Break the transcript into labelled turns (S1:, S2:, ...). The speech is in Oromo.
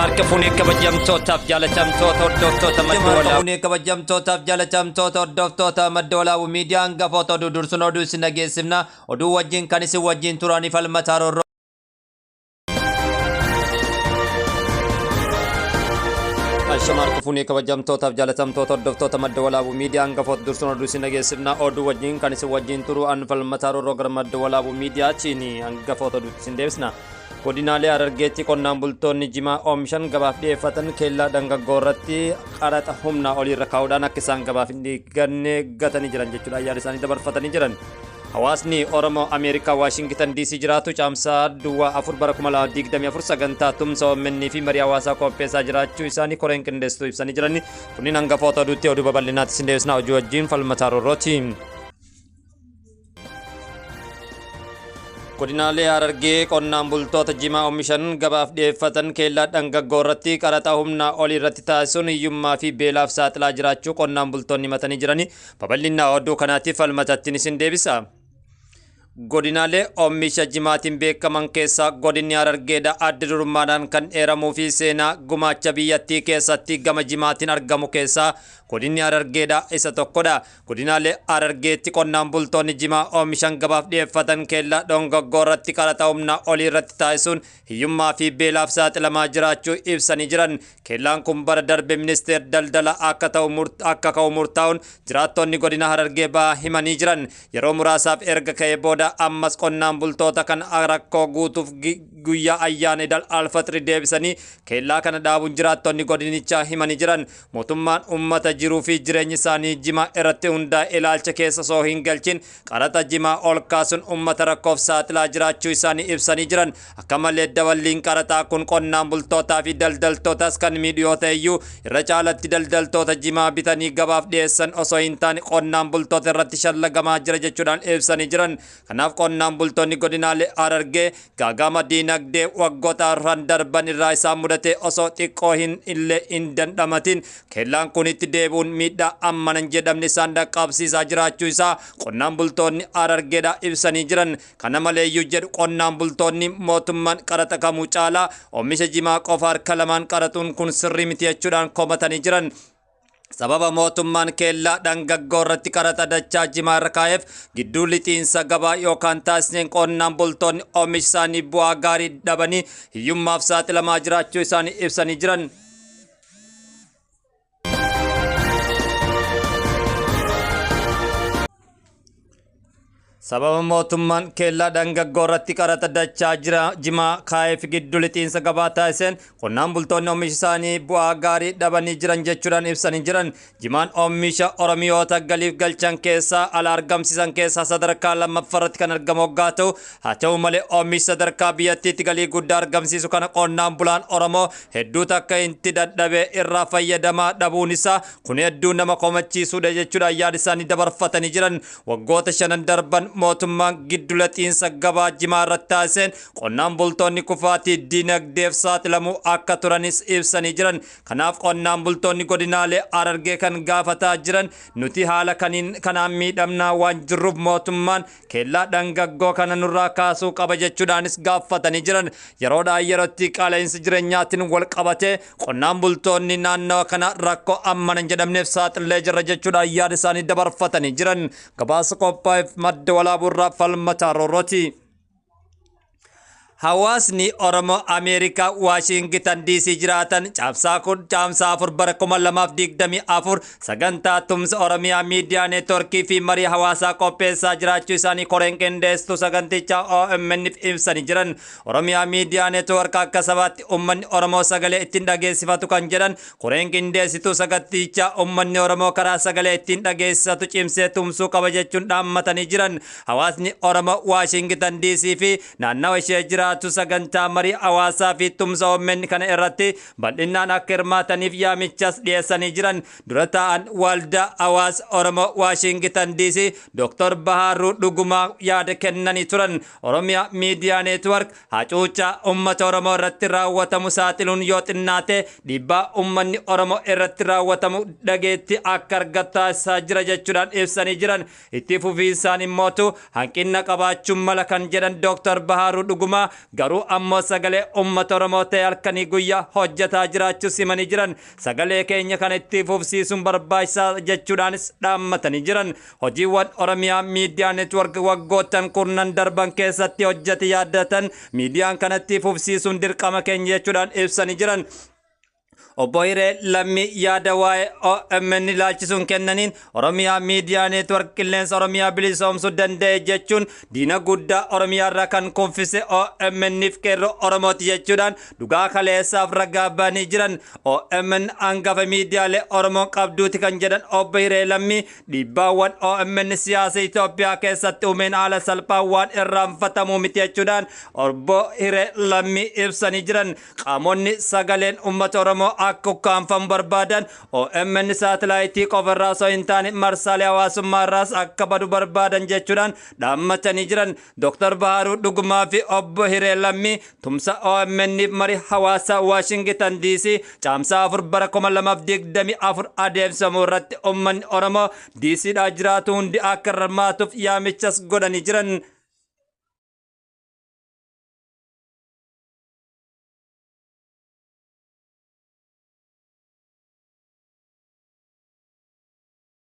S1: Marka fuunee kabajamtootaaf jaalatamtoota hordoftoota maddoolaa fuunee kabajamtootaaf jaalatamtoota hordoftoota maddoolaa miidiyaan gafoota oduu dursun oduu isin dhageessifna oduu wajjin kan isin wajjin turanii falmataa roorroo Marka fuunee kabajamtootaaf jaalatamtoota hordoftoota maddoolaa miidiyaan gafoota dursun oduu isin dhageessifna oduu wajjin kan isin wajjin turuu an falmataa roorroo gara maddoolaa miidiyaatiin gafoota oduu isin deebisna godinaalee Harargeetti qonnaan bultoonni jimaa oomishan gabaaf dhiyeeffatan keellaa dangaggoorratti qaraxa humnaa oliirra kaa'uudhaan akka isaan gabaaf hin dhiiganne gatanii jiran jechuudha yaada isaanii dabarfatanii jiran. Hawaasni Oromoo Ameerikaa Waashingtan DC jiraatu caamsaa duwwaa 4 bara 2024 sagantaa tumsa OMN fi marii hawaasaa qopheessaa jiraachuu isaanii koreen qindeessituu ibsanii jiran. Kunniin hangafoota oduutti oduu babal'inaatti isin deebisna hojii wajjin falmataa roorrooti. Godinaalee Harargee qonnaan bultoota jimaa oomishan gabaaf dhiyeeffatan keellaa dangaggoorratti qaraxa humnaa oliirratti taasisuun hiyyummaa fi beelaaf saaxilaa jiraachuu qonnaan bultoonni himatanii jirani. Babal'ina oduu kanaatiif falmatattiin isin deebisa. Godinaalee oomisha jimaatiin beekaman keessaa godinni Harargeedha adda durummaadhaan kan dheeramuu fi seenaa gumaacha biyyattii keessatti gama jimaatiin argamu keessaa godinni Harargeedha isa tokkodha. Godinaalee Harargeetti qonnaan bultoonni jimaa oomishan gabaaf dhiyeeffatan keellaa dangaggoorratti qaraxa humnaa oliirratti taasisuun hiyyummaa fi beelaaf saaxilamaa jiraachuu ibsanii jiran. Keellaan kun bara darbe ministeer daldala akka ka'u murtaa'uun jiraattonni godina Harargee ba'aa himanii jiran. Yeroo muraasaaf erga ka'ee booda ammas qonnaan bultoota kan rakkoo guutuuf guyyaa ayyaana Idil Alfatri deebisanii keellaa kana dhaabuun jiraattonni godinichaa himanii jiran. Mootummaan uummata jiruu fi jireenya isaanii jimaa irratti hundaa'e ilaalcha keessa osoo hin galchin qaraxa jimaa ol kaasuun uummata rakkoof saaxilaa jiraachuu isaanii ibsanii jiran. Akka malee daballiin qaraxaa kun qonnaan bultootaa fi daldaltootas kan miidhu yoo ta'e iyyuu irra caalatti daldaltoota jimaa bitanii gabaaf dhiyeessan osoo hin taane qonnaan bultoota irratti shallagamaa jira jechuudhaan ibsanii jiran. Kanaaf qonnaan bultoonni godinaalee Harargee gaagama diinagdee waggoota arfan darban irraa isaan mudate osoo xiqqoo hin dandamatin keellaan kun itti deebi'uun miidhaa ammanan jedhamne isaan dhaqqabsiisaa jiraachuu isaa qonnaan bultoonni Harargeedha ibsanii jiran. Kana maleeyyuu jedhu qonnaan bultoonni mootummaan qaraxa kamuu caalaa oomisha jimaa qofa harka lamaan qaraxuun kun sirrii miti jechuudhaan komatanii jiran. Sababa mootummaan keellaa dangaggoorratti qaraxa dachaa jimaa irra kaa'eef gidduu lixiinsa gabaa yookaan taasiseen qonnaan bultoonni oomisha isaanii bu'aa gaarii dhabanii hiyyummaaf saaxilamaa jiraachuu isaanii ibsanii jiran. Sababa mootummaan keellaa dangaggoorratti qaraxa dachaa jimaa kaa'eef gidduu lixiinsa gabaa taasiseen qonnaan bultoonni oomisha isaanii bu'aa gaarii dhabanii jiran jechuudhaan ibsanii jiran. Jimaan oomisha Oromiyoota galiif galchan keessaa ala argamsiisan keessaa sadarkaa lammaffaarratti kan argamu waggaa ta'u haa ta'u malee oomisha sadarkaa biyyattiitti galii guddaa argamsiisu kana qonnaan bulaan Oromoo hedduu takka itti dadhabee irraa fayyadamaa dhabuun isaa kun hedduu nama komachiisuudha jechuudhaan yaada isaanii dabarfatanii jiran. Waggoota 5 darban mootummaan giddu lixiinsa gabaa jimaa irratti taasiseen qonnaan bultoonni kufaatii diinagdeef saaxilamuu akka turanis ibsanii jiran. Kanaaf qonnaan bultoonni godinaalee Harargee kan gaafataa jiran nuti haala kanaan miidhamnaa waan jirruuf mootummaan keellaa dangaggoo kana nurraa kaasuu qaba jechuudhaanis gaafatanii jiran. Yeroodhaa yerootti qaala'insa jireenyaatiin wal qabatee qonnaan bultoonni naannawa kana rakkoo ammanan jedhamneef saaxilee jirra jechuudhaan yaada isaanii dabarfatanii jiran. Gabaasa qophaa'eef madda walaaburraa falmataa roorrooti. Hawaasni Oromoo Ameerikaa Waashingtan DC jiraatan caamsaa 4 bara 2024 sagantaa tumsa Oromiyaa Miidiyaa Neetworkii fi marii hawaasaa qopheessaa jiraachuu isaanii koreen qindeessituu sagantichaa OMN ibsanii jiran. Oromiyaa Miidiyaa Neetwork akka sabaatti uummanni Oromoo sagalee ittiin dhageessifatu kan jedhan koreen qindeessituu sagantichaa uummanni Oromoo karaa sagalee ittiin dhageessifatu cimsee tumsuu qaba jechuun dhaammatanii jiran. Hawaasni Oromoo Waashingtan DC fi naannawa ishee jiraatu sagantaa marii hawaasaa fi tumsa OMN kana irratti bal'inaan akka hirmaataniif yaamichas dhiyeessanii jiran. Dura ta'an waldaa hawaasa Oromoo Waashingtan DC Dr. Baharuu Dhugumaa yaada kennanii turan. Oromiyaa Miidiyaa Neetwork hacuuccaa uummata Oromoo irratti raawwatamu saaxiluun yoo xinnaate dhiibbaa uummanni Oromoo irratti raawwatamu dhageetti akka argataa jira jechuudhaan ibsanii jiran. Itti fufiinsaan immootu hanqina qabaachuun mala kan jedhan Dr. Baharuu Dhugumaa garuu ammoo sagalee uummata Oromoo ta'e halkanii guyyaa hojjetaa jiraachuu simanii jiran. Sagalee keenya kana itti fufsiisuun barbaachisaa jechuudhaanis dhaammatanii jiran. Hojiiwwan Oromiyaa Miidiyaa Neetwork waggootan kurnan darban keessatti hojjete yaaddatan miidiyaan kanatti fufsiisuun dirqama keenya jechuudhaan ibsanii jiran. Obbo Hiree Lammii yaada waa'ee OMN ilaalchisuun kennaniin Oromiyaa Miidiyaa Neetwork qilleensa Oromiyaa bilisoomsuu danda'e jechuun diina guddaa Oromiyaa irraa kan kuffise OMN'if qeerroo Oromooti jechuudhaan dhugaa kaleessaaf ragaa ba'anii jiran. OMN hangafa miidiyaalee Oromoon qabduuti kan jedhan Obbo Hiree Lammii dhiibbaawwan OMN siyaasa Itoophiyaa keessatti uumeen haala salphaa waan irraanfatamuu miti jechuudhaan Obbo Hiree Lammii ibsanii jiran. Qaamonni sagaleen uummata Oromoo akka ukkaanfamu barbaadan OMN saatalaayitii qofarraa osoo hin taane marsaalee hawaasummaa irraas akka badu barbaadan jechuudhaan dhaammatanii jiran. Dr. Baharuu Dhugumaa fi Obbo Hiree Lammii tumsa OMN'if marii hawaasaa Waashingtan DC caamsaa 4 bara 2024 adeemsifamuu irratti uummanni Oromoo DC'dhaa jiraatu hundi akka hirmaatuuf yaamichas godhanii jiran.